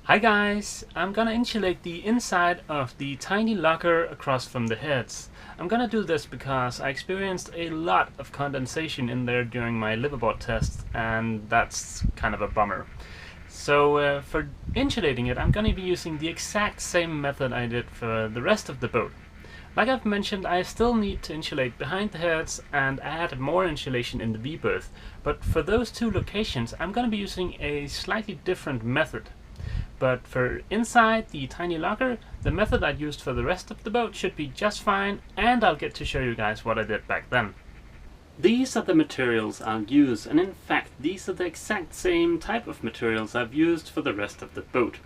Hi guys! I'm gonna insulate the inside of the tiny locker across from the heads. I'm gonna do this because I experienced a lot of condensation in there during my liveaboard test, and that's kind of a bummer. So for insulating it, I'm gonna be using the exact same method I did for the rest of the boat. Like I've mentioned, I still need to insulate behind the heads and add more insulation in the v-berth, but for those two locations I'm gonna be using a slightly different method. But for inside the tiny locker, the method I used for the rest of the boat should be just fine, and I'll get to show you guys what I did back then. These are the materials I'll use, and in fact these are the exact same type of materials I've used for the rest of the boat.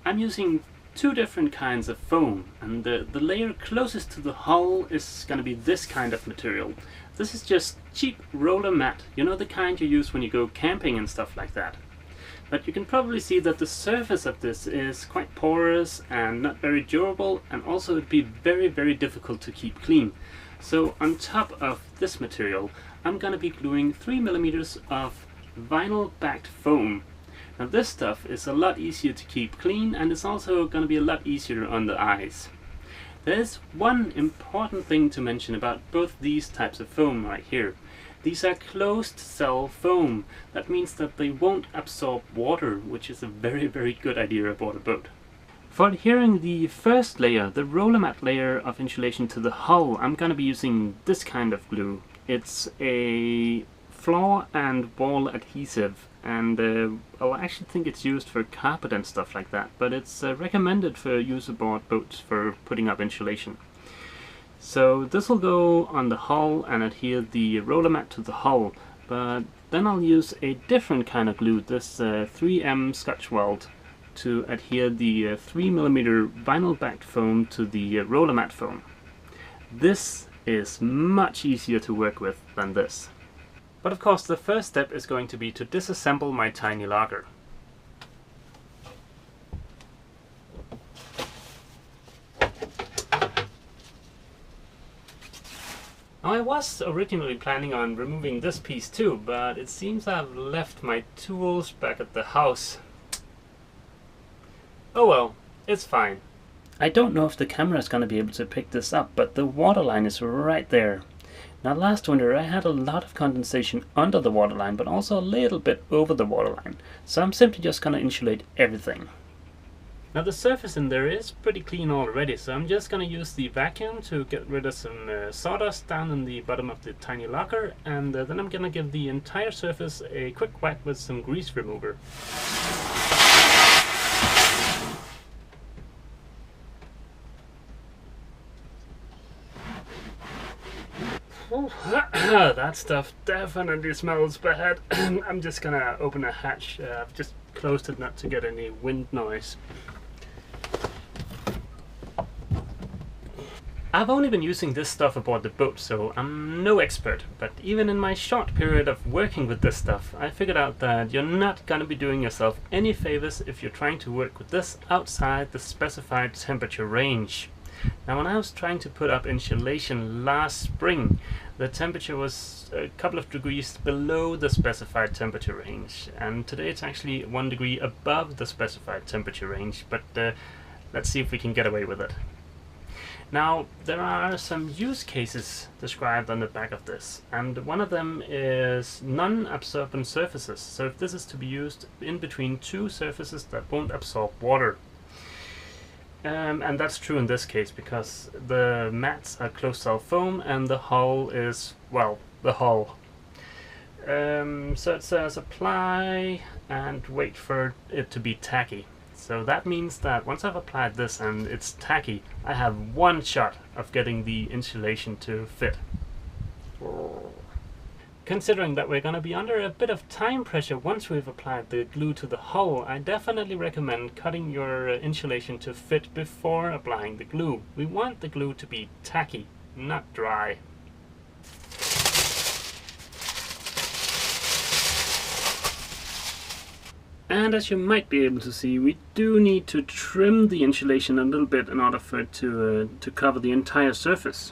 I'm using two different kinds of foam, and the layer closest to the hull is going to be this kind of material. This is just cheap roller mat, you know, the kind you use when you go camping and stuff like that. But you can probably see that the surface of this is quite porous and not very durable, and also it'd be very difficult to keep clean. So on top of this material I'm going to be gluing 3mm of vinyl backed foam. Now this stuff is a lot easier to keep clean, and it's also going to be a lot easier on the eyes. There's one important thing to mention about both these types of foam right here. These are closed cell foam. That means that they won't absorb water, which is a very good idea aboard a boat. For adhering the first layer, the roller mat layer of insulation to the hull, I'm going to be using this kind of glue. It's a floor and wall adhesive, and I actually think it's used for carpet and stuff like that, but it's recommended for use aboard boats for putting up insulation. So this will go on the hull and adhere the roller mat to the hull, but then I'll use a different kind of glue, this 3M Scotch weld, to adhere the 3mm vinyl backed foam to the roller mat foam. This is much easier to work with than this. But of course the first step is going to be to disassemble my tiny locker. Now, I was originally planning on removing this piece too, but it seems I've left my tools back at the house. Oh well, it's fine. I don't know if the camera is going to be able to pick this up, but the waterline is right there. Now last winter I had a lot of condensation under the waterline, but also a little bit over the waterline, so I'm simply just going to insulate everything. Now the surface in there is pretty clean already, so I'm just going to use the vacuum to get rid of some sawdust down in the bottom of the tiny locker, and then I'm going to give the entire surface a quick whack with some grease remover. That stuff definitely smells bad. I'm just going to open a hatch. I've just closed it not to get any wind noise. I've only been using this stuff aboard the boat, so I'm no expert, but even in my short period of working with this stuff, I figured out that you're not going to be doing yourself any favors if you're trying to work with this outside the specified temperature range. Now when I was trying to put up insulation last spring, the temperature was a couple of degrees below the specified temperature range, and today it's actually 1 degree above the specified temperature range, but let's see if we can get away with it. Now, there are some use cases described on the back of this, and one of them is non-absorbent surfaces. So if this is to be used in between two surfaces that won't absorb water. And that's true in this case because the mats are closed cell foam and the hull is, well, the hull. So it says apply and wait for it to be tacky. So that means that once I've applied this and it's tacky, I have one shot of getting the insulation to fit. Considering that we're going to be under a bit of time pressure once we've applied the glue to the hull, I definitely recommend cutting your insulation to fit before applying the glue. We want the glue to be tacky, not dry. And as you might be able to see, we do need to trim the insulation a little bit in order for it to cover the entire surface.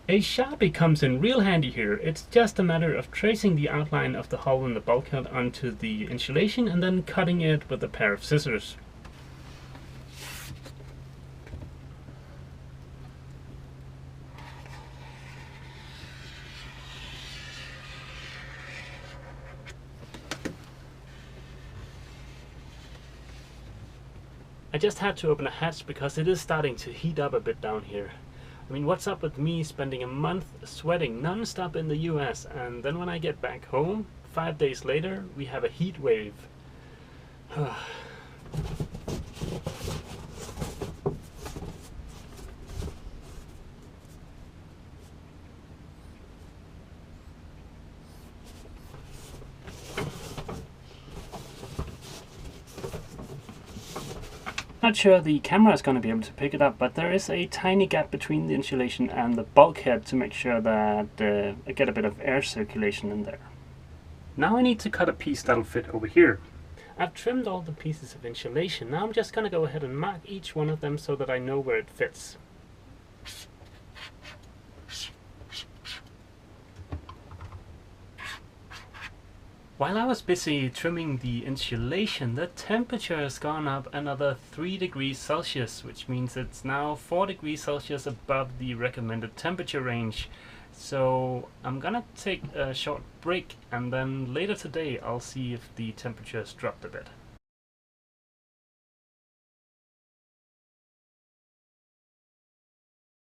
A Sharpie comes in real handy here. It's just a matter of tracing the outline of the hull and the bulkhead onto the insulation and then cutting it with a pair of scissors. I just had to open a hatch because it is starting to heat up a bit down here. I mean, what's up with me spending a month sweating non-stop in the US, and then when I get back home, 5 days later, we have a heat wave. Not sure the camera is going to be able to pick it up, but there is a tiny gap between the insulation and the bulkhead to make sure that I get a bit of air circulation in there. Now I need to cut a piece that'll fit over here. I've trimmed all the pieces of insulation. Now I'm just going to go ahead and mark each one of them so that I know where it fits. While I was busy trimming the insulation, the temperature has gone up another 3 degrees Celsius, which means it's now 4 degrees Celsius above the recommended temperature range. So I'm gonna take a short break, and then later today I'll see if the temperature has dropped a bit.